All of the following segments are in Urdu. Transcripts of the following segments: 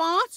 5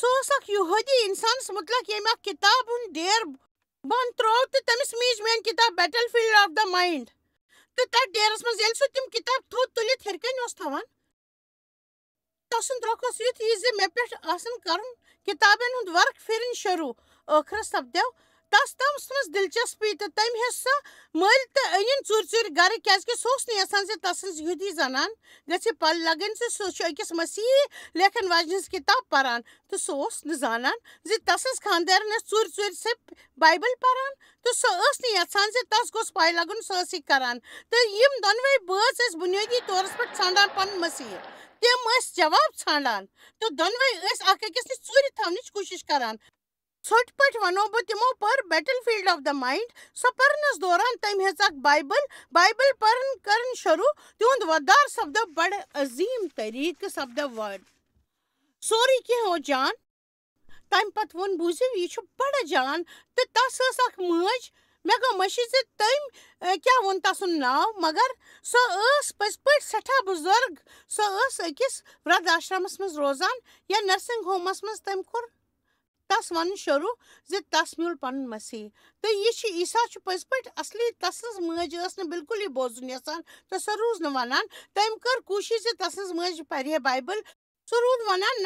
سُہ اوس اکھ یہودی اِنسانَس مُتعلق ییٚمۍ اکھ کِتاب ہُنٛد ڈیر بنٛد ترٛوو تہٕ تٔمِس میٖج میٛٲنۍ کِتاب battle field of the mind تہٕ تَتھ ڈیرَس منٛز ییٚلہِ سُہ تِم کِتاب تھوٚد تُلِتھ ہیٚرِ کَنۍ اوس تھاوان تسُنٛد رۄخ اوس یُتھ یہِ زِ مےٚ پٮ۪ٹھ آسان کَرُن کِتابن ہُنٛد ورق پھِرٕنۍ شروٗع ٲخرس سپدیو تس تامَس منٛز دِلچسپی تہٕ تٔمۍ ہیٚژ سۄ مٔلۍ تہٕ أنِن ژوٗرِ ژوٗرِ گرٕ کیٛازِکہِ سُہ اوس نہٕ یژھان زِ تسٕنٛز یہودی زنان گژھِ پَے لگٕنۍ زِ سُہ چھُ أکِس مسیحی لیکھن واجنہِ ہٕنٛز کِتاب پران تہٕ سُہ اوس نہٕ زانان زِ تسٕنٛز خانٛدارِنۍ ٲس ژوٗرِ ژوٗرِ سۄ بایبل پران تہٕ سۄ ٲس نہٕ یژھان زِ تس گوٚژھ پَے لگُن سۄ ٲس یہِ کران تہٕ یِم دۄنوَے بٲژ ٲسۍ بُنیٲدی طورس پٮ۪ٹھ ژھانٛڈان پنُن مسیح تِم ٲسۍ جواب ژھانٛڈان تہٕ دۄنوَے ٲسۍ اکھ أکِس نِش ژوٗرِ تھاونٕچ کوٗشش کران ژھۄٹہِ پٲٹھۍ وَنو بہٕ تِمو پٔر battle field of the mind سۄ پرنَس دوران تٔمۍ ہیٚژ اکھ بایبل پرٕنۍ کَرٕنۍ شروٗع تِہُنٛد وۄدار سپدیو بڑٕ عظیٖم طٔریٖقہٕ سپدیو وٲڈ سورُے کینٛہہ اوس جان تَمہِ پتہٕ ووٚن بوٗزِو یہِ چھُ بڑٕ جان تہٕ تس ٲس اکھ مٲج مےٚ گوٚو مٔشِد زِ تٔمۍ کیٛاہ ووٚن تسُنٛد ناو مگر سۄ ٲس پٔزۍ پٲٹھۍ سٮ۪ٹھاہ بُزرگ سۄ ٲس أکِس ورٛد آشرمس منٛز روزان یا نرسنٛگ ہومس منٛز تٔمۍ کوٚر تس ونُن شروٗع زِ تس میوٗل پنُن مسیح تہٕ یہِ چھُ عیٖسا چھُ پٔزۍ پٲٹھۍ اصلی تسٕنٛز مٲج ٲس نہٕ بِلکُلٕے بوزُن یژھان تہٕ سۄ روٗز نہٕ ونان تٔمۍ کٔر کوٗشش زِ تسٕنٛز مٲج پرِ ہے بایبل سُہ روٗد ونان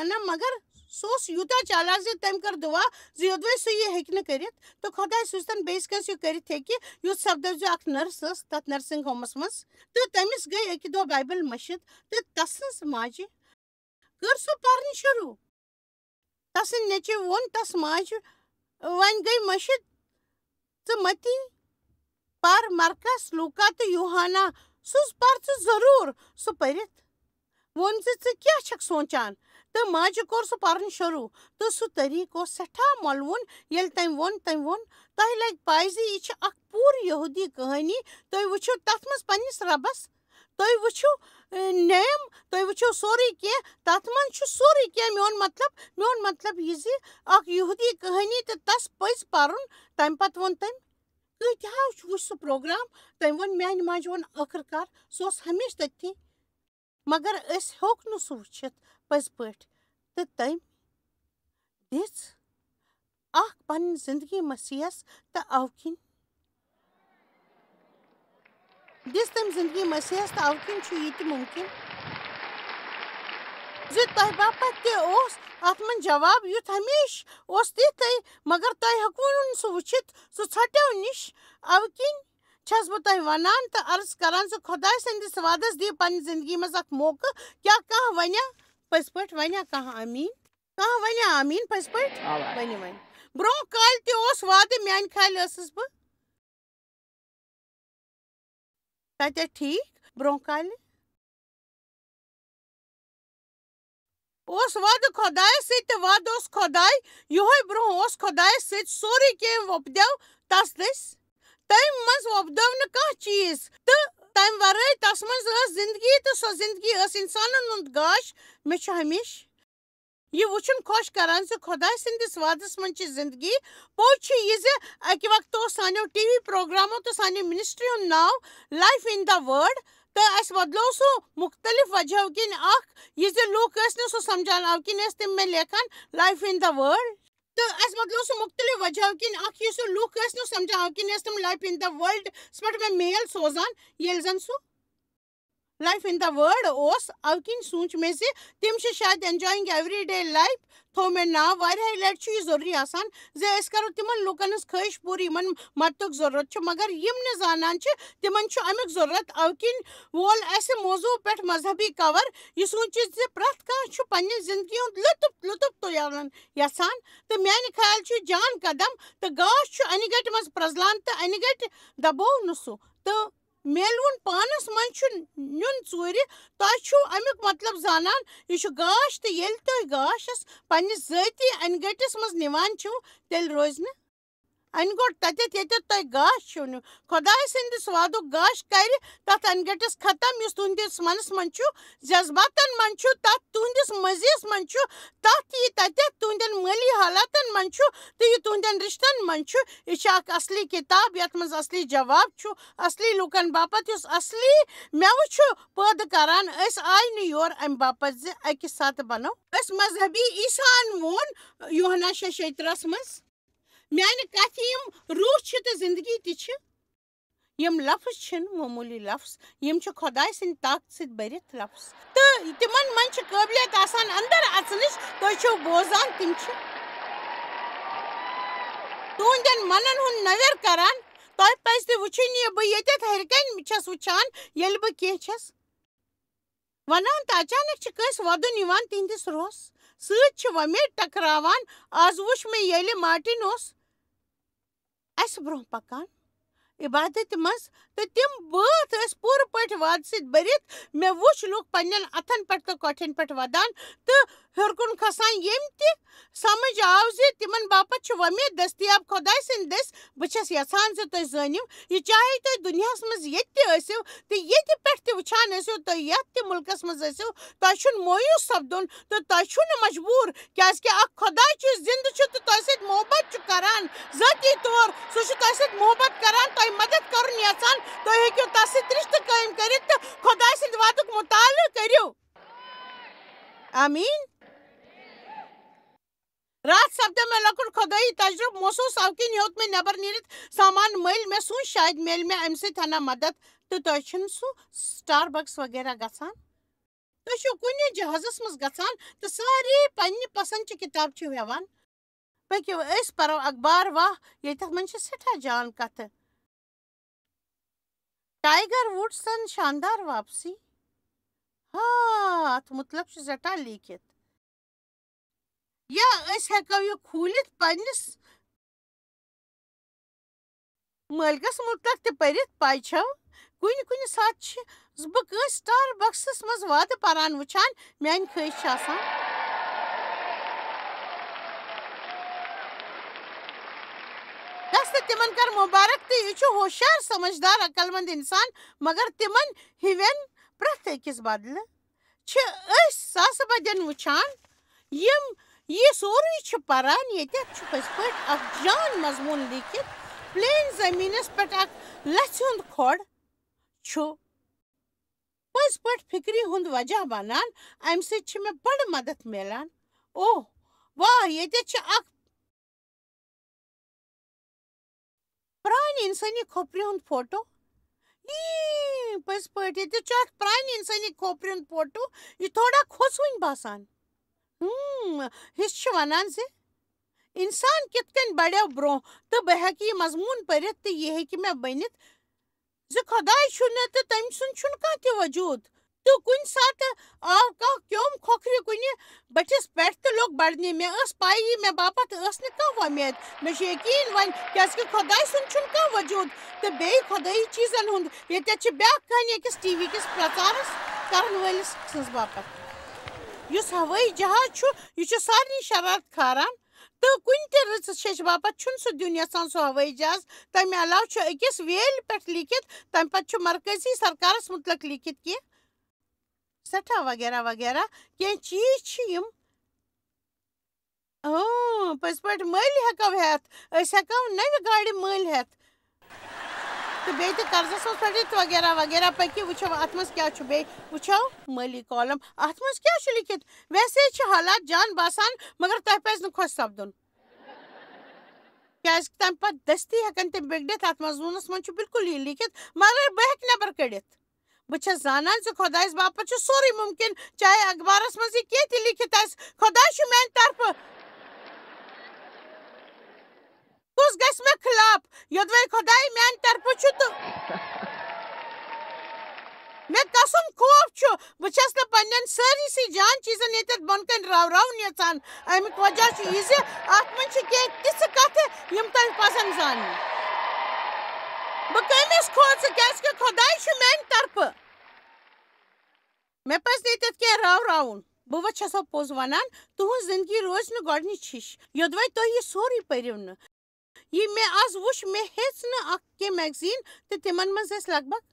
نہ مگر سُہ اوس یوٗتاہ چالاک زِ تٔمۍ کٔر دُعا زِ یوٚدوے سُہ یہِ ہیٚکہِ نہٕ کٔرِتھ تہٕ خۄداے سوٗزتن بیٚیِس کٲنٛسہِ یہِ کٔرِتھ ہیٚکہِ یُتھ سپدیو زِ اکھ نٔرس ٲس تتھ نرسنٛگ ہومس منٛز تہٕ تٔمِس گٔے اَکہِ دۄہ بایبل مٔشِد تہٕ تسٕنٛز ماجہِ کٔر سُہ پرٕنۍ شروٗع تسٕنٛدۍ نیٚچوۍ ووٚن تس ماجہِ وۄنۍ گٔے مٔشِد ژٕ متی پر مرکس لوٗکا تہٕ یوٗحنا سُز پر ژٕ ضروٗر سُہ پٔرِتھ ووٚن زِ ژٕ کیٛاہ چھکھ سونٛچان تہٕ ماجہِ کوٚر سُہ پرُن شروٗع تہٕ سُہ طٔریٖقہٕ اوس سٮ۪ٹھاہ مۄلوُن ییٚلہِ تٔمۍ ووٚن تۄہہِ لگہِ پاے زِ یہِ چھِ اکھ پوٗرٕ یہوٗدی کہانی تُہۍ وٕچھِو تتھ منٛز پننِس رۄبس تُہۍ وٕچھِو نیم تُہۍ وٕچھِو سورُے کینٛہہ تتھ منٛز چھُ سورُے کینٛہہ میون مطلب یہِ زِ اکھ یہوٗدی کہانی تہٕ تس پٔزۍ پرُن تمہِ پتہٕ ووٚن تٔمۍ کۭتیاہو وٕچھ سُہ پروگرام تٔمۍ ووٚن میانہِ ماجہِ ووٚن ٲخٕر کار سُہ اوس ہمیشہٕ تٔتھی مگر أسۍ ہیوٚک نہٕ سُہ وٕچھِتھ پٔزۍ پٲٹھۍ تہٕ تٔمۍ دِژ اکھ پنٕنۍ زندگی مسیحس تہٕ اَوٕ کِنۍ چھُ یہِ تہِ مُمکِن زِ تۄہہِ باپتھ تہِ اوس اتھ منٛز جواب یُتھ ہمیشہٕ اوس تِتھٕے مگر تۄہہِ ہیوٚکوُ نہٕ سُہ وٕچھِتھ سُہ ژھۄٹیو نِش اَوٕ کِنۍ چھس بہٕ تۄہہِ ونان تہٕ عرض کران زِ خۄداے سٕنٛدِس وعدس دِیِو پننہِ زندگی منٛز اکھ موقعہٕ کیٛاہ کانٛہہ ونیٛا پٔزۍ پٲٹھۍ ونیٛا کانٛہہ ونیٛا آمیٖن پٔزۍ پٲٹھۍ ؤنِو وۄنۍ برٛونٛہہ کالہِ تہِ اوس وعدٕ میانہِ خیالہِ ٲسٕس بہٕ تتہِ ٹھیٖک برٛونٛہہ کالہِ اوس وعدٕ خۄدایس سۭتۍ تہٕ وعدٕ اوس خۄداے یِہوے برٛونٛہہ اوس خۄدایس سۭتۍ سورُے کینٛہہ وۄپدیو تس دٔسۍ تٔمۍ منٛز وۄپدٲو نہٕ کانٛہہ چیٖز تہٕ تمہِ ورٲے تس منٛز ٲس زندگی تہٕ سۄ زندگی ٲس انسانن ہُنٛد گاش مےٚ چھُ ہمیشہٕ یہِ وٕچھُن خۄش کران زِ خۄداے سٕنٛدِس وعدس منٛز چھِ زندگی پوٚز چھُ یہِ زِ اکہِ وقتہٕ اوس سانیو ٹی وی پروگرامو تہٕ سانہِ منسٹری ہُنٛد ناو لایف ان د وٲرڈ تہٕ اسہِ بدلوو سُہ مُختٔلِف وجہو کِنۍ اکھ یہِ زِ لُکھ ٲسۍ نہٕ سُہ سمجھان اَوٕ کِنۍ ٲسۍ تِم مےٚ لیکھان لایف ان د وٲرلڈ تہٕ اسہِ بدلوو سُہ مُختٔلِف وجہو کِنۍ اکھ یُس لُکھ ٲسۍ نہٕ سمجھان اَوٕ کِنۍ ٲسۍ تِم لایف ان د وٲرلڈس پٮ۪ٹھ مےٚ میل سوزان ییٚلہِ زن سُہ لایف ان د وٲرڈ اوس اَوٕ کِنۍ سوٗنٛچ مےٚ زِ تِم چھِ شاید اٮ۪نجاینگ ایوری ڈے لایف تھوٚو مےٚ ناو واریاہہِ لٹہِ چھُ یہِ ضروٗری آسان زِ أسۍ کرو تِمن لُکن ہٕنٛز خٲہِش پوٗرٕ یِمن مدتُک ضروٗرت چھُ مگر یِم نہٕ زانان چھِ تِمن چھُ امیُک ضروٗرت اَوٕ کِنۍ وول اسہِ موضوٗع پٮ۪ٹھ مذہبی کور یہِ سوٗنٛچِتھ زِ پرٛٮ۪تھ کانٛہہ چھُ پننہِ زندگی ہُنٛد لُطف تُلُن یژھان تہٕ میانہِ خیال چھُ جان قدم تہٕ گاش چھُ انہِ گٹہِ منٛز پرٛزلان تہٕ انہِ گٹہِ دبوو نہٕ سُہ تہٕ میلوُن پانس منٛز چھُ نیُن ژوٗرِ تۄہہِ چھُو امیُک مطلب زانان یہِ چھُ گاش تہٕ ییٚلہِ تُہۍ گاشس پننِس ذٲتی انہِ گٔٹِس منٛز نِوان چھِو تیٚلہِ روزِ نہٕ ان گوٹ تتت یتت تۄہہِ گاش چھُو نہٕ خۄداے سٕنٛدِس وعدُک گاش کرِ تتھ انگٔٹِس ختم یُس تُہنٛدِس منس منٛز چھُ جذباتن منٛز چھُ تتھ تُہنٛدِس مٔزیَس منٛز چھُ تتھ یہِ تتٮ۪تھ تُہنٛدٮ۪ن مٲلی حالاتن منٛز چھُ تہٕ یہِ تُہنٛدٮ۪ن رشتن منٛز چھُ یہِ چھِ اکھ اصلی کِتاب یتھ منٛز اصلی جواب چھُ اصلی لُکن باپتھ یُس اصلی مٮ۪وٕ چھُ پٲدٕ کران أسۍ آیہِ نہٕ یور امہِ باپتھ زِ اکہِ ساتہٕ بنو أسۍ مذہبی عیساہن ووٚن یوحنا 6:17 منٛز میانہِ کتھِ یِم روح چھِ تہٕ زندگی تہِ چھِ یِم لفظ چھِنہٕ معموٗلی لفظ یِم چھِ خۄداے سٕنٛدِ طاقتہٕ سۭتۍ بٔرِتھ لفظ تہٕ تِمن منٛز چھِ قٲبلیت آسان اندر اژنٕچ تُہۍ چھِو بوزان تِم چھِ تُہنٛدٮ۪ن منن ہُنٛد نویر کران تۄہہِ پزِ تہِ وٕچھِنۍ یہِ بہٕ ییٚتٮ۪تھ ہیٚرِ کنہِ چھَس وٕچھان ییٚلہِ بہٕ کینٛہہ چھَس ونان تہٕ اچانک چھِ کٲنٛسہِ وۄدُن یِوان تِہنٛدِس روحس سۭتۍ چھِ وۄمید ٹکراوان آز وٕچھ مےٚ ییٚلہِ مارٹِن اوس اسہِ برٛونٛہہ پکان عبادتہِ منٛز تہٕ تِم بٲتھ ٲسۍ پوٗرٕ پٲٹھۍ وادٕ سۭتۍ بٔرِتھ مےٚ وٕچھ لُکھ پننٮ۪ن اتھن پٮ۪ٹھ تہٕ کۄٹھٮ۪ن پٮ۪ٹھ ودان تہٕ ہیوٚر کُن کھسان ییٚمہِ تہِ سمجھ آو زِ تِمن باپتھ چھِ وۄمید دٔستیاب خۄداے سٕنٛدِ دٔسۍ بہٕ چھس یژھان زِ تُہۍ زٲنِو یہِ چاہے تُہۍ دُنیاہس منٛز ییٚتہِ تہِ ٲسِو تہٕ ییٚتہِ پٮ۪ٹھ تہِ وٕچھان ٲسِو تُہۍ یتھ تہِ مُلکس منٛز ٲسِو تۄہہِ چھُنہٕ مویوٗس سپدُن تہٕ تۄہہِ چھُو نہٕ مجبوٗر کیازکہِ اکھ خۄداے چھُ یُس زِندٕ چھُ تہٕ تۄہہِ سۭتۍ محبت چھُ کران ذٲتی طور سُہ چھُ تۄہہِ سۭتۍ محبت کران تۄہہِ مدد کرُن یژھان تُہۍ ہیٚکِو تس سۭتۍ رشتہٕ قٲیِم کٔرِتھ تہٕ خۄداے سٕنٛدِ وعدُک مُطالعہٕ کٔرِو آمیٖن راتھ سپدیو مےٚ لۄکُٹ خۄدٲیی تجرُبہٕ محسوٗس آو کِنۍ ہیوٚت مےٚ نٮ۪بر نیٖرِتھ سامان مٔلۍ مےٚ سوٗنٛچ شاید میلہِ مےٚ امہِ سۭتۍ ہنا مدد تہٕ تۄہہِ چھُنہٕ سُہ سٹار بکس وغیرہ گژھان تُہۍ چھِو کُنہِ جہازس منٛز گژھان تہٕ سارے پننہِ پسنٛد چہِ کِتاب چھِو ہٮ۪وان پٔکِو أسۍ پرو اخبار واہ ییٚتٮ۪تھ منٛز چھِ سٮ۪ٹھاہ جان کتھٕ ٹایگر وُڈسن شاندار واپسی اتھ مُتلق چھُ سٮ۪ٹھاہ لیٖکھِتھ یا أسۍ ہٮ۪کو یہِ کھوٗلِتھ پننِس مٲلکس مُتلق تہِ پٔرِتھ پاے چھو کُنہِ کُنہِ ساتہٕ چھِ بہٕ کٲنٛسہِ سٹار بکسس منٛز وعدٕ پران وٕچھان میانہِ خٲہِش چھِ آسان گژھ تہٕ تِمن کر مُبارک تہٕ یہِ چھُ ہوشیار سمجھدار عقل منٛد انسان مگر تِمن ہِوٮ۪ن پرٛٮ۪تھ أکِس بدلہٕ چھِ أسۍ ساسہٕ بدٮ۪ن وٕچھان یِم یہِ سورُے چھِ پران ییٚتٮ۪تھ چھُ پٔزۍ پٲٹھۍ اکھ جان مضموٗن لیٖکھِتھ پلین زٔمیٖنس پٮ۪ٹھ اکھ لژھِ ہُنٛد کھۄڑ چھُ پٔزۍ پٲٹھۍ فِکرِ ہُنٛد وجہ بنان امہِ سۭتۍ چھِ مےٚ بڑٕ مدد میلان اوہ واہ ییٚتٮ۪تھ چھِ اکھ پرانہِ اِنسٲنی کھوپرِ ہُنٛد فوٹو پٔزۍ پٲٹھۍ ییٚتٮ۪تھ چھُ اکھ پرانہِ اِنسٲنی کھوپرِ ہُنٛد فوٹو یہِ تھوڑا کھوژوٕنۍ باسان ہِش چھِ ونان زِ اِنسان کِتھ کٔنۍ بڑیو برٛونٛہہ تہٕ بہٕ ہٮ۪کہٕ یہِ مضموٗن پٔرِتھ تہٕ یہِ ہیٚکہِ مےٚ بٔنِتھ زِ خۄداے چھُنہٕ تہٕ تٔمۍ سُنٛد چھُنہٕ کانٛہہ تہِ وجوٗد تہٕ کُنہِ ساتہٕ آو کانٛہہ کیوٚم کھوکھرِ کُنہِ بٔٹھِس پٮ۪ٹھ تہٕ لوٚگ بڑنہِ مےٚ ٲس پایی مےٚ باپتھ ٲس نہٕ کانٛہہ وۄمید مےٚ چھُ یقیٖن وۄنۍ کیازکہِ خۄداے سُنٛد چھُنہٕ کانٛہہ وجوٗد تہٕ بیٚیہِ خۄدٲیی چیٖزن ہُنٛد ییٚتٮ۪تھ چھِ بیٛاکھ کہانی أکِس ٹی وی کِس پرٛژارس کرن وٲلِس سٕنٛز باپتھ یُس ہوٲیی جہاز چھُ یہِ چھُ سارنٕے شرارت کھاران تہٕ کُنہِ تہِ رٕژٕ شیٚچھِ باپتھ چھُنہٕ سُہ دیُن یژھان سُہ ہوٲیی جہاز تمہِ علاوٕ چھُ أکِس ویلہِ پٮ۪ٹھ لیٖکھِتھ تمہِ پتہٕ چھُ مرکٔزی سرکارس مُتلق لیٖکھِتھ کینٛہہ سٮ۪ٹھاہ وغیرہ وغیرہ کینٛہہ چیٖز چھِ یِم پٔزۍ پٲٹھۍ مٔلۍ ہٮ۪کو ہٮ۪تھ أسۍ ہٮ۪کو نوِ گاڑِ مٔلۍ ہٮ۪تھ تہٕ بیٚیہِ تہِ قرضس منٛز پھٔٹِتھ وغیرہ وغیرہ پٔکِو وٕچھو اتھ منٛز کیٛاہ چھُ بیٚیہِ وٕچھو مٲلی کالم اتھ منٛز کیٛاہ چھُ لیٖکھِتھ ویسے چھِ حالات جان باسان مگر تۄہہِ پزِ نہٕ خۄش سپدُن کیازکہِ تمہِ پتہٕ دٔستی ہٮ۪کن تِم بِگڑِتھ اتھ مضموٗنس منٛز چھُ بِلکُل یہِ لیٖکھِتھ مگر بہٕ ہٮ۪کہٕ نٮ۪بر کٔڑِتھ بہٕ چھس زانان زِ خۄدایس باپتھ چھُ سورُے مُمکِن چاہے اخبارس منٛز یہِ کینٛہہ تہِ لیٖکھِتھ آسہِ خۄداے چھُ میانہِ طرفہٕ کُس گژھِ مےٚ خٕلاف یوٚدوے خۄداے میانہِ طرفہٕ چھُ تہٕ مےٚ کسُم خوف چھُ بہٕ چھس نہٕ پننٮ۪ن سٲرسٕے جان چیٖزن ییٚتٮ۪تھ بۄن کَنہِ راوراوُن یژھان امیُک وجہ چھُ یہِ زِ اتھ منٛز چھِ کینٛہہ تِژھٕ کتھٕ یِم تۄہہِ پزن زاننہِ بہٕ کٔمِس کھوژٕ کیازکہِ خۄداے چھُ میانہِ طرفہٕ مےٚ پزِ نہٕ ییٚتٮ۪تھ کینٛہہ راوراوُن بہٕ وۄنۍ چھسو پوٚز ونان تُہنٛز زندگی روزِ نہٕ گۄڈنِچ ہِش یوٚدوے تُہۍ یہِ سورُے پٔرِو نہٕ یہ میں آز وش میں ہیچ نہ اخ کے میگزین تے تمن مز اس لگ بھگ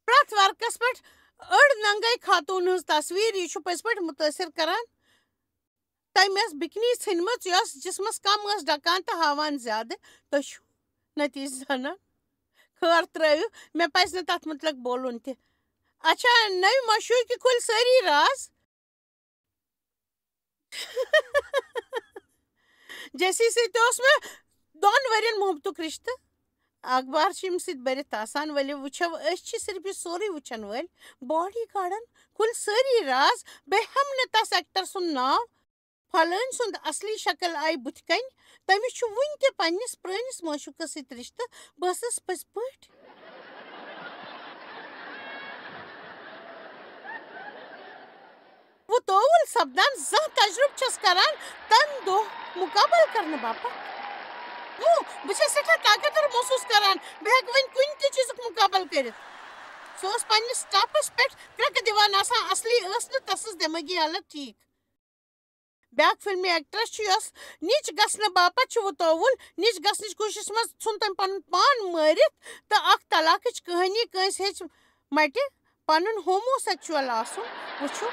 پرت ورکس پٹ اڑ ننگے خاتون ہز تصویر یہ پز پٹ متاثر کران تم اس بکنی ژھنمژ یس جسمس کم اس ڈکان تو ہاوان زیادہ تشو نتیجہ زانان خیر ترٲیِو مےٚ پزِ نہٕ تتھ متعلق بولُن تہِ اچھا نٔوۍ مشہوٗر کھُلۍ سٲری راز جیسی سۭتۍ اوس مےٚ 2 ؤرین محبتُک رشتہٕ اخبار چھِ ییٚمہِ سۭتۍ بٔرِتھ آسان ؤلِو وٕچھو أسۍ چھِ صرف یہِ سورُے وٕچھن وٲلۍ باڈی گاڈن کھُلۍ سٲری راز بہٕ ہٮ۪مہٕ نہٕ تس ایکٹر سُنٛد ناو پھلٲنۍ سُنٛد اصلی شکل آیہِ بُتھِ کنۍ تٔمِس چھُ وُنہِ تہِ پننِس پرٲنِس معشوٗقس سۭتۍ رشتہٕ بہٕ ٲسٕس پٔزۍ پٲٹھۍ وہ طول سپدان زانٛہہ تجربہٕ چھس کران تمہِ دۄہ مُقابل کرنہٕ باپتھ بہٕ چھس سٮ۪ٹھاہ طاقتور محسوٗس کران بہٕ ہٮ۪کہٕ وۄنۍ کُنہِ تہِ چیٖزُک مُقابل کٔرِتھ سۄ ٲس پننِس سٹاپس پٮ۪ٹھ کرٛٮ۪کہٕ دِوان آسان اصلی ٲس نہٕ تسٕنٛز دٮ۪مٲغی حالت ٹھیٖک بیٛاکھ فلمی ایکٹرس چھُ یۄس نِچ گژھنہٕ باپتھ چھُ وۄتووُل نِچ گژھنٕچ کوٗششس منٛز ژھُن تٔمۍ پنُن پان مٲرِتھ تہٕ اکھ طلاقٕچ کہانی کٲنٛسہِ ہیٚچ مٹہِ پنُن ہومو سیکچُول آسُن وٕچھِو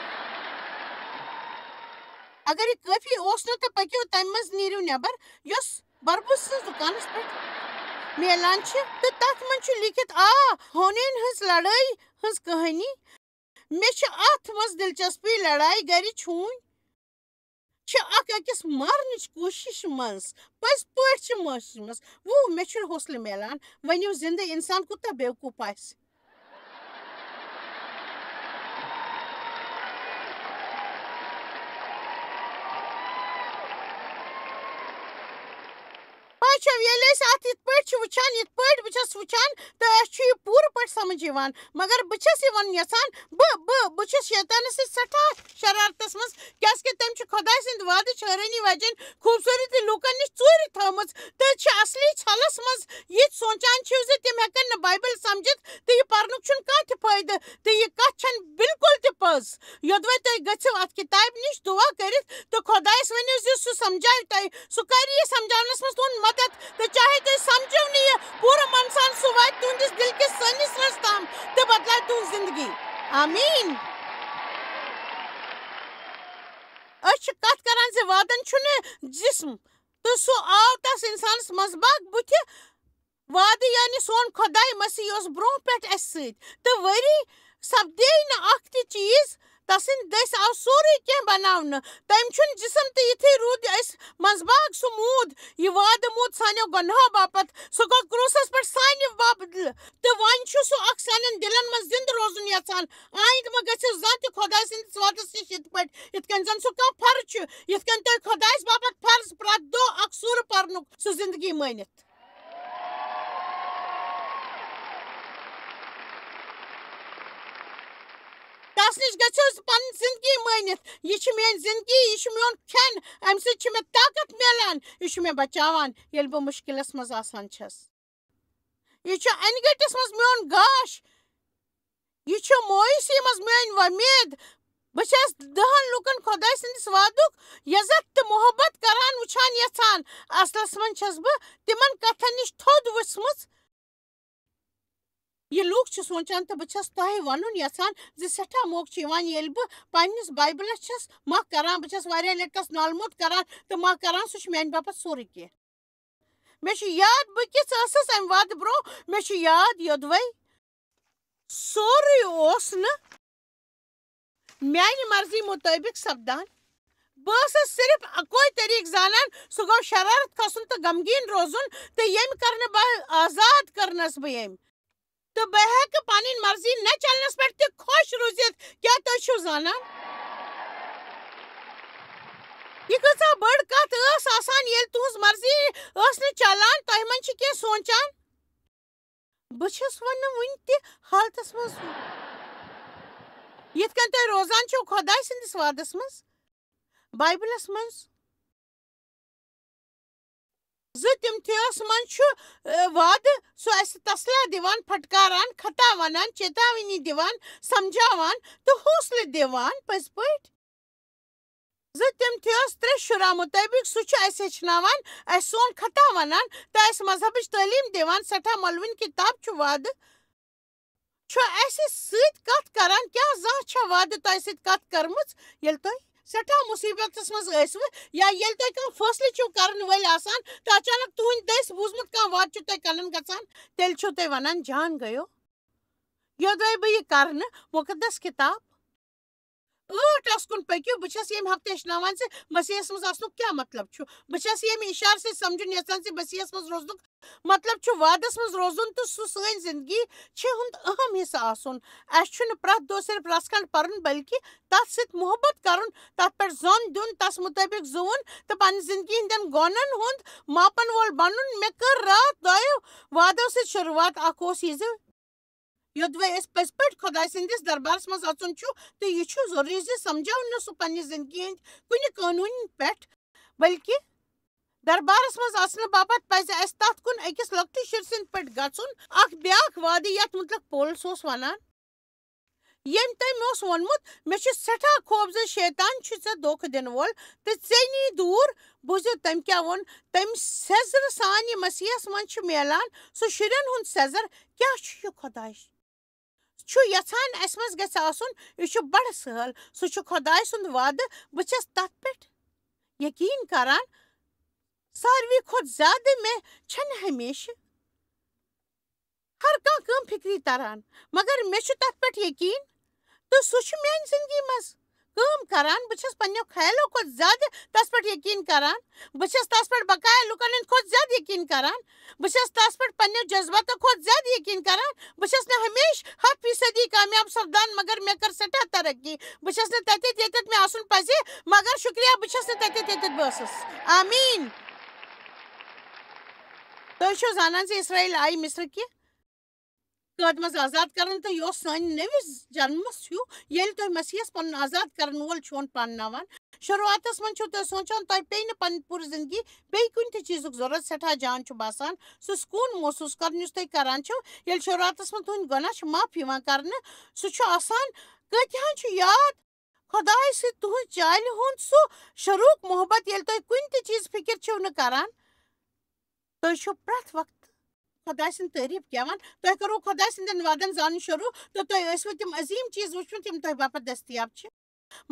اگر یہ کٲفی اوس نہٕ تہٕ پٔکِو تمہِ منٛز نیٖرِو نٮ۪بر یۄس بربوس سٕنٛز دُکانس پٮ۪ٹھ میلان چھِ تہٕ تتھ منٛز چھُ لیٖکھِتھ ہونین ہٕنٛز لڑٲے ہٕنٛز کہانی مےٚ چھِ اتھ منٛز دلچسپی لڑایہِ گرِ چھوٗنۍ چھِ اکھ أکِس مارنٕچ کوٗشش منٛز پٔزۍ پٲٹھۍ چھِ معاشرس منٛز مےٚ چھُ حوصلہٕ میلان ؤنِو زندٕ انسان کوٗتاہ بیوقوٗف آسہِ ییٚلہِ أسۍ اتھ یِتھ پٲٹھۍ چھِ وٕچھان یِتھ پٲٹھۍ بہٕ چھس وٕچھان تہٕ اَسہِ چھُ یہِ پوٗرٕ پٲٹھۍ سمجھ یِوان مگر بہٕ چھس یہِ ونُن یژھان بہٕ چھُس شیطانس سۭتۍ سٮ۪ٹھاہ شرارتس منٛز کیازکہِ تٔمۍ چھُ خۄداے سٕنٛدِ وعدٕچ حٲرانی وجن خوٗبصوٗرتی لوٗکن نِش ژوٗرِ تھٲومٕژ تہٕ چھِ اصلی چھلس منٛز یہِ سونٛچان چھِو زِ تِم ہٮ۪کن نہٕ بایبل سمجھِتھ تہٕ یہِ پرنُک چھُنہٕ کانٛہہ تہِ فٲیدٕ تہٕ یہِ کتھ چھنہٕ بالکل تہِ پٔز یوٚدوے تُہۍ گٔژھِو اتھ کِتابہِ نِش دُعا کٔرِتھ تہٕ خۄدایس ؤنِو زِ سُہ سمجھایہِ تۄہہِ سُہ کرِ یہِ سمجاونس منٛز تُہُنٛد مدد تہٕ چاہے تُہۍ سمجھِو نہٕ یہِ پوٗرٕ من سان سُہ واتہِ تُہنٛدِس دِل کِس سٲنِس منٛز تام تہٕ بدلایہِ تُہنٛز زندگی آمیٖن أسۍ چھِ کتھ کران زِ وادن چھُنہٕ جسم تہٕ سُہ آو تس انسانس منٛزباگ بُتھِ وعدٕ یعنی سون خۄداے مسیح اوس برونٛہہ پٮ۪ٹھ اسہِ سۭتۍ تہٕ ؤری سپدے نہٕ اکھ تہِ چیٖز تسٕنٛدِ دٔسۍ آو سورُے کینٛہہ بناونہٕ تٔمۍ چھُنہٕ جسم تہٕ یِتھُے روٗد أسۍ منٛزباگ سُہ موٗد یہِ وعدٕ موٗد سانیو گۄنہو باپتھ سُہ گوٚو کروٗسس پٮ۪ٹھ سانہِ بدلہٕ تہٕ وۄنۍ چھُ سُہ اکھ سانٮ۪ن دلن منٛز زنٛدٕ روزُن یژھان آیندٕ مہ گٔژھِو زانٛہہ تہِ خۄداے سٕنٛدِس وعدس نِش یِتھ پٲٹھۍ یِتھ کٔنۍ زن سُہ کانٛہہ فرض چھُ یِتھ کٔنۍ تُہۍ خۄدایس باپتھ فرض پرٛٮ۪تھ دۄہ اکھ سوٗرٕ پرنُک سُہ زندگی مٲنِتھ تس نِش گٔژھِو پنٕنۍ زندگی مٲنِتھ یہِ چھِ میٲنۍ زندگی یہِ چھُ میون کھٮ۪ن امہِ سۭتۍ چھُ مےٚ طاقت میلان یہِ چھُ مےٚ بچاوان ییٚلہِ بہٕ مُشکلس منٛز آسان چھس یہِ چھُ انہِ گٔٹِس منٛز میون گاش یہِ چھُ مویوٗسی منٛز میٲنۍ وۄمید بہٕ چھس 10 لُکن خۄداے سٕنٛدِس وعدُک یزت تہٕ محبت کران وٕچھان یژھان اصلس منٛز چھس بہٕ تِمن کتھن نِش تھوٚد ؤژھمٕژ یہِ لوٗکھ چھِ سونٛچان تہٕ بہٕ چھس تۄہہِ ونُن یژھان زِ سٮ۪ٹھاہ موقعہٕ چھُ یِوان ییٚلہِ بہٕ پننِس بایبلس چھس مکھ کران بہٕ چھس واریاہ لٹہِ تس نال موٚت کران تہٕ مکھ کران سُہ چھُ میانہِ باپتھ سورُے کینٛہہ مےٚ چھُ یاد بہٕ کِژھ ٲسٕس امہِ وعدٕ برونٛہہ مےٚ چھُ یاد یوٚدوے سورُے اوس نہٕ میانہِ مرضی مُطٲبق سپدان بہٕ ٲسٕس صرف اکوے طٔریٖقہٕ زانان سُہ گوٚو شرارت کھسُن تہٕ غمگیٖن روزُن تہٕ ییٚمہِ کرنہٕ بہٕ آزاد کٔرنس بہٕ ییٚمہِ تہٕ بہٕ ہٮ۪کہٕ پنٕنۍ مرضی نہ چلنس پٮ۪ٹھ تہِ خۄش روٗزِتھ کیٛاہ تُہۍ چھِو زانان یہِ کۭژاہ بٔڑ کتھ ٲس آسان ییٚلہِ تُہنٛز مرضی ٲس نہٕ چلان تۄہہِ منٛز چھِ کینٛہہ سونٛچان بہٕ چھس نہٕ وُنہِ تہِ حالتس منٛز یِتھ کٔنۍ تُہۍ روزان چھِو خۄداے سٕنٛدِس وعدس منٛز بایبلس منٛز تِمتھیوس منٛز چھُ وعدٕ سُہ اسہِ تسلا دِوان پھٹکاران خطا ونان چیتاونی دِوان سمجھاوان تہٕ حوصلہٕ دِوان پٔزۍ پٲٹھۍ تم تھیوس 3 شُراہ مطٲبق سُہ چھُ اَسہِ ہیٚچھناوان اَسہِ سون خطا وَنان تہٕ اَسہِ مذہبٕچ تعلیٖم دِوان سٮ۪ٹھاہ مۄلوٕنۍ کِتاب چھُ وعدٕ چھُ اَسہِ سۭتۍ کتھ کران کیٛاہ زانٛہہ چھا وعدٕ تۄہہِ سۭتۍ کتھ کٔرمٕژ ییٚلہِ تُہۍ سٮ۪ٹھاہ مُصیٖبتس منٛز ٲسوٕ یا ییٚلہِ تۄہہِ کانٛہہ فٲصلہٕ چھِو کرن وٲلۍ آسان تہٕ اچانک تُہنٛدِ دٔسۍ بوٗزمُت کانٛہہ وعدٕ چھُ تۄہہِ کَنن گژھان تیٚلہِ چھِو تُہۍ وَنان جان گٔیو یوٚدوے بہٕ یہِ کرنہٕ مُقدس کِتاب 8 کُن پٔکِو بہٕ چھَس ییٚمہِ ہفتہٕ ہیٚچھناوان زِ مسیحس منٛز آسنُک کیٛاہ مطلب چھُ بہٕ چھَس ییٚمہِ اِشارٕ سۭتۍ سمجھُن یژھان زِ مسیحس منٛز روزنُک مطلب چھُ وعدس منٛز روزُن تہٕ سُہ سٲنۍ زندگی چھِ ہُنٛد اہم حصہٕ آسُن اَسہِ چھُنہٕ پرٛٮ۪تھ دۄہ صرف رژھ کھنٛڈ پرُن بلکہِ تتھ سۭتۍ محبت کرُن تتھ پٮ۪ٹھ زوٚن دیُن تس مُطٲبق زُوُن تہٕ پننہِ زندگی ہٕنٛدٮ۪ن گۄنن ہُنٛد ماپن وول بنُن مےٚ کٔر راتھ دۄیو وعدو سۭتۍ شروعات اکھ اوس یہِ زِ یوٚدوے أسۍ پٔزۍ پٲٹھۍ خۄداے سٕنٛدِس دربارس منٛز اژُن چھُ تہٕ یہِ چھُ ضروٗری زِ سمجھاو نہٕ سُہ پننہِ زندگی ہٕنٛدۍ کُنہِ قونوٗن پٮ۪ٹھ بلکہِ دربارس منٛز اژنہٕ باپتھ پزِ اَسہِ تتھ کُن أکِس لۄکٹہِ شُرۍ سٕنٛدۍ پٲٹھۍ گژھُن اکھ بیٛاکھ وعدٕ یتھ مُتعلق پولس اوس ونان ییٚمۍ تۄہہِ مےٚ اوس ووٚنمُت مےٚ چھُ سٮ۪ٹھاہ خوف زِ شیطان چھُ ژےٚ دھوکہٕ دِنہٕ وول تہٕ ژےٚ نی دوٗر بوٗزِو تٔمۍ کیٛاہ ووٚن تٔمۍ سیٚزرٕ سانہِ مسیحس منٛز چھُ میلان سُہ شُرٮ۪ن ہُنٛد سیٚزر کیٛاہ چھُ یہِ خۄداے چھُ یژھان اَسہِ منٛز گژھِ آسُن یہِ چھُ بڑٕ سہل سُہ چھُ خۄداے سُنٛد وعدٕ بہٕ چھَس تتھ پٮ۪ٹھ یقیٖن کران ساروی کھۄتہٕ زیادٕ مےٚ چھنہٕ ہمیشہٕ ہر کانٛہہ کٲم فِکری تران مگر مےٚ چھُ تتھ پٮ۪ٹھ یقیٖن تہٕ سُہ چھُ میانہِ زندگی منٛز کٲم کران بہٕ چھَس پننٮ۪و خیالو کھۄتہٕ زیادٕ تس پٮ۪ٹھ یقیٖن کران بہٕ چھَس تس پٮ۪ٹھ بقایا لُکن ہٕنٛدۍ کھۄتہٕ زیادٕ یقیٖن کران بہٕ چھَس تس پٮ۪ٹھ پننٮ۪و جذباتو کھۄتہٕ زیادٕ یقیٖن کران بہٕ چھَس نہٕ ہمیشہٕ 100% کامیاب سپدان مگر مےٚ کٔر سٮ۪ٹھاہ ترقی بہٕ چھَس نہٕ تتٮ۪تھ ییٚتٮ۪تھ مےٚ آسُن پزِ مگر شُکریہ بہٕ چھَس نہٕ تتٮ۪تھ ییٚتٮ۪تھ بہٕ ٲسٕس آمیٖن تُہۍ چھِو زانان زِ اسرائیل آیہِ مصرٕ کہِ قٲد منٛز آزاد کرنہٕ تہٕ یہِ اوس سانہِ نٔوِس جنمس ہیوٗ ییٚلہِ تُہۍ مسیحس پنُن آزاد کرن وول چھُون پانناوان شروعاتس منٛز چھِو تُہۍ سونٛچان تۄہہِ پیٚیہِ نہٕ پنٕنۍ پوٗرٕ زندگی بیٚیہِ کُنہِ تہِ چیٖزُک ضروٗرت سٮ۪ٹھاہ جان چھُ باسان سُہ سکوٗن محسوٗس کرُن یُس تُہۍ کران چھِو ییٚلہِ شروعاتس منٛز تُہنٛدۍ گۄناہ چھِ معاف یِوان کرنہٕ سُہ چھُ آسان کۭتِہن چھُ یاد خۄداے سۭتۍ تُہنٛز چالہِ ہُنٛد سُہ شروٗک محبت ییٚلہِ تُہۍ کُنہِ تہِ چیٖز فِکر چھِو نہٕ کران تُہۍ چھِو پرٛٮ۪تھ وقتہٕ خۄداے سٕنٛدۍ تعریٖف گٮ۪وان تۄہہِ کوٚروٕ خۄداے سٕنٛدٮ۪ن وعدن زانُن شروٗع تہٕ تُہۍ ٲسوٕ تِم عظیٖم چیٖز وٕچھمٕتۍ یِم تۄہہِ باپتھ دٔستیاب چھِ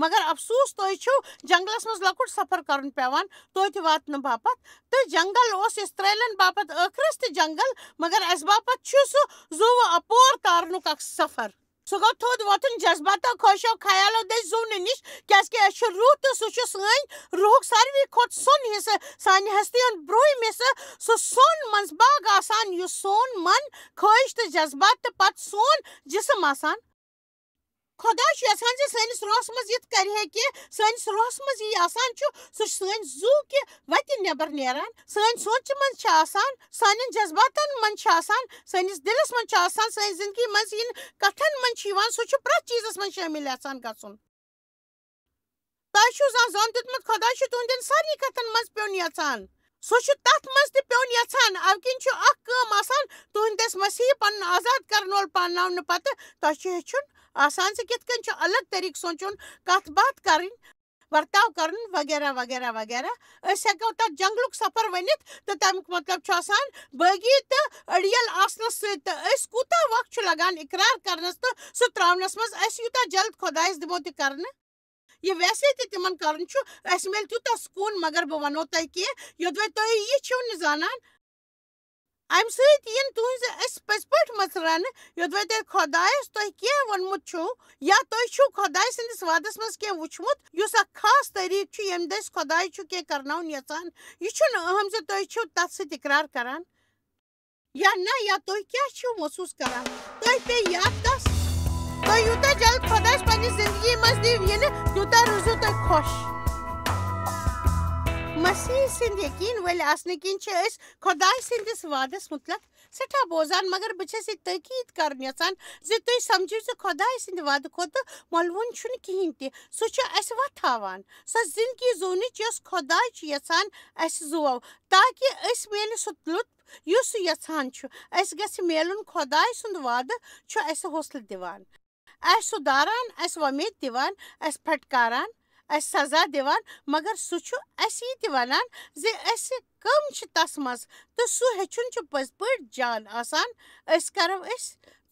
مگر افسوٗس تۄہہِ چھُو جنگلس منٛز لۄکُٹ سفر کرُن پیٚوان توتہِ واتنہٕ باپتھ تہٕ جنگل اوس اسرائیلن باپتھ ٲخرس تہِ جنگل مگر اَسہِ باپتھ چھُ سُہ زُوٕ اپور تارنُک اکھ سفر سُہ گوٚو تھوٚد وۄتھُن جذباتو خٲہشو خیالو دٔسۍ زُونہٕ نِش کیٛازِکہِ أسۍ چھِ روح تہٕ سُہ چھُ سٲنۍ روحُک ساروی کھۄتہٕ سوٚن حِصہٕ سانہِ ہستی ہُنٛد برٛونٛہِم حِصہٕ سُہ سوٚن منٛز باغ آسان یُس سون من خٲہِش تہٕ جذبات تہٕ پتہٕ سون جسم آسان خۄدا چھُ یژھان زِ سٲنِس روحس منٛز یِتھ کرِ ہے کہِ سٲنِس روحس منٛز یہِ آسان چھُ سُہ چھُ سٲنۍ زُو کہِ وتہِ نٮ۪بر نیران سٲنۍ سونچہِ منٛز چھِ آسان سانٮ۪ن جذباتن منٛز چھِ آسان سٲنِس دِلس منٛز چھُ آسان سانہِ زندگی منٛز یِن کتھن منٛز چھُ یِوان سُہ چھُ پرٛٮ۪تھ چیٖزس منٛز شٲمِل یژھان گژھُن تۄہہِ چھُو زانٛہہ زوٚن دیُتمُت خۄداے چھُ تُہنٛدٮ۪ن سارنٕے کتھن منٛز پیوٚن یژھان سُہ چھُ تتھ منٛز تہِ پیوٚن یژھان اَمہِ کِنۍ چھُ اکھ کٲم آسان تُہنٛدِس مسیح پنُن آزاد کرن وول پانناونہٕ پتہٕ تۄہہِ چھُ ہیٚچھُن آسان زِ کِتھ کٔنۍ چھُ الگ طٔریٖقہٕ سونٛچُن کتھ باتھ کرٕنۍ ورتاو کرُن وغیرہ وغیرہ وغیرہ أسۍ ہٮ۪کو تتھ جنگلُک سفر ؤنِتھ تہٕ تمیُک مطلب چھُ آسان بٲغی تہٕ أڑیل آسنس سۭتۍ تہٕ أسۍ کوٗتاہ وقت چھُ لگان اقرار کرنس تہٕ سُہ تراونس منٛز أسۍ یوٗتاہ جلد خۄدایس دِمو تہِ کرنہٕ یہِ ویسے تہِ تِمن کرُن چھُ اَسہِ میلہِ تیوٗتاہ سکوٗن مگر بہٕ ونو تۄہہِ کینٛہہ یوٚدوے تُہۍ یہِ چھِو نہٕ زانان اَمہِ سۭتۍ یِن تُہنٛزِ أسۍ پٔزۍ پٲٹھۍ مژراونہٕ یوٚدوے تۄہہِ خۄدایس تۄہہِ کینٛہہ ووٚنمُت چھُو یا تُہۍ چھُو خۄداے سٕنٛدِس وعدس منٛز کینٛہہ وٕچھمُت یُس اکھ خاص طٔریٖقہٕ چھُ ییٚمہِ دٔسۍ خۄداے چھُ کینٛہہ کرناوُن یژھان یہِ چھُنہٕ أہم زِ تُہۍ چھِو تتھ سۭتۍ اقرار کران یا نہ یا تُہۍ کیٛاہ چھِو محسوٗس کران تۄہہِ پیٚیہِ یاد تس تُہۍ یوٗتاہ جلد خۄدایس پننہِ زندگی منٛز دِیِو یِنہٕ تیوٗتاہ روٗزِو تُہۍ خۄش مسیح سٕنٛدۍ یقیٖن وٲلۍ آسنہٕ کِنۍ چھِ أسۍ خۄداے سٕنٛدِس وعدس مُتعلق سٮ۪ٹھاہ بوزان مگر بہٕ چھَس یہِ تٲکیٖد کرُن یژھان زِ تُہۍ سمجھِو زِ خۄداے سٕنٛدِ وعدٕ کھۄتہٕ مۄلوُن چھُنہٕ کِہیٖنۍ تہِ سُہ چھُ اَسہِ وۄتھاوان سۄ زندگی زوٗنٕچ یۄس خۄداے چھُ یژھان اَسہِ زُوو تاکہِ أسۍ میلہِ سُہ لُطف یُس سُہ یژھان چھُ اَسہِ گژھِ میلُن خۄداے سُنٛد وعدٕ چھُ اَسہِ حوصلہٕ دِوان اَسہِ سُدھاران اَسہِ وۄمید دِوان اَسہِ پھٹکاران اس سزا دیوان مگر سہ چھُ اسی تہِ ونان زِ أسۍ کم چھِ تس منٛز تہٕ سُہ ہیٚچھُن چھُ پٔزۍ پٲٹھۍ جان آسان. أسۍ کرو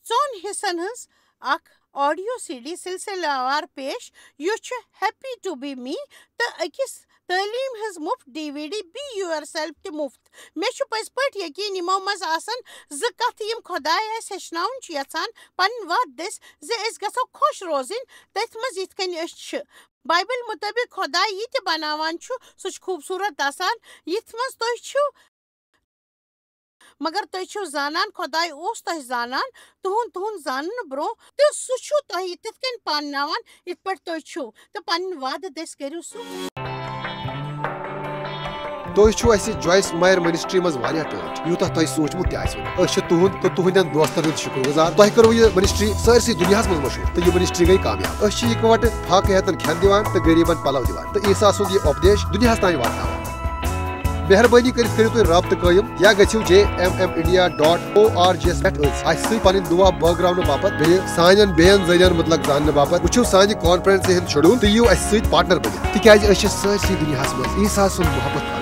ژۄن حصن ہٕنٛز اکھ آڈیو سی ڈی سلسلہ وار پیش یُس چھُ ہیپی ٹو بی می تہٕ أکِس تعلیٖم ہٕنٛز مُفت D V D be yourself تہِ مُفت. مےٚ چھُ پٔزۍ پٲٹھۍ یقیٖن یِمو منٛز آسن زٕ کتھٕ یِم خۄداے اَسہِ ہیٚچھناوُن چھُ یژھان پنٕنۍ وتھ دٔسۍ زِ أسۍ گژھو خۄش روزٕنۍ تٔتھۍ منٛز یِتھ کٔنۍ أسۍ چھِ. بایبل مُطٲبق خۄداے یہِ تہِ بناوان چھُ سُہ چھُ خوٗبصوٗرت آسان یِتھ منٛز تُہۍ چھِو مگر تُہۍ چھِو زانان خۄداے اوس تۄہہِ زانان تُہُنٛد زاننہٕ برٛونٛہہ تہٕ سُہ چھُ تۄہہِ تِتھ کٔنۍ پانناوان یِتھ پٲٹھۍ تُہۍ چھِو تہٕ پنٕنۍ وعدٕ دٔسۍ کٔرِو سُہ. تُہۍ چھِو اَسہِ جویس مایر منسٹری منٛز واریاہ ٹٲٹھۍ یوٗتاہ تۄہہِ سوٗنٛچمُت تہِ آسِوٕ. أسۍ چھِ تُہُنٛد تہٕ تُہنٛدٮ۪ن دوستن ہٕنٛدۍ شُکر گُزار. تۄہہِ کٔرٕو یہِ منسٹری سٲرسٕے دُنیاہس منٛز مشہوٗر تہٕ یہِ منسٹری گٔیہِ کامیاب. أسۍ چھِ اِکوٹہٕ فاقہٕ ہٮ۪تن کھٮ۪ن دِوان تہٕ غریٖبن پلو دِوان تہٕ عیٖسا سُنٛد یہِ اُپدیش دُنیاہس تانۍ واتناوان. مہربٲنی کٔرِتھ کٔرِو تُہۍ رابطہٕ قٲیِم یا گٔژھِو JMMindia.org یس پٮ۪ٹھ اَسہِ سۭتۍ پنٕنۍ دُعا بٲگراونہٕ باپتھ بیٚیہِ سانٮ۪ن بیٚین ذٔریعن مُتعلق زاننہٕ باپتھ وٕچھِو سانہِ کانفرنسہِ ہُنٛد شیڈوٗل تہٕ یِیِو اَسہِ سۭتۍ پارٹنر بٔنِتھ تِکیازِ أسۍ چھِ سٲرسٕے دُنیاہس منٛز عیٖسا سُنٛد محبت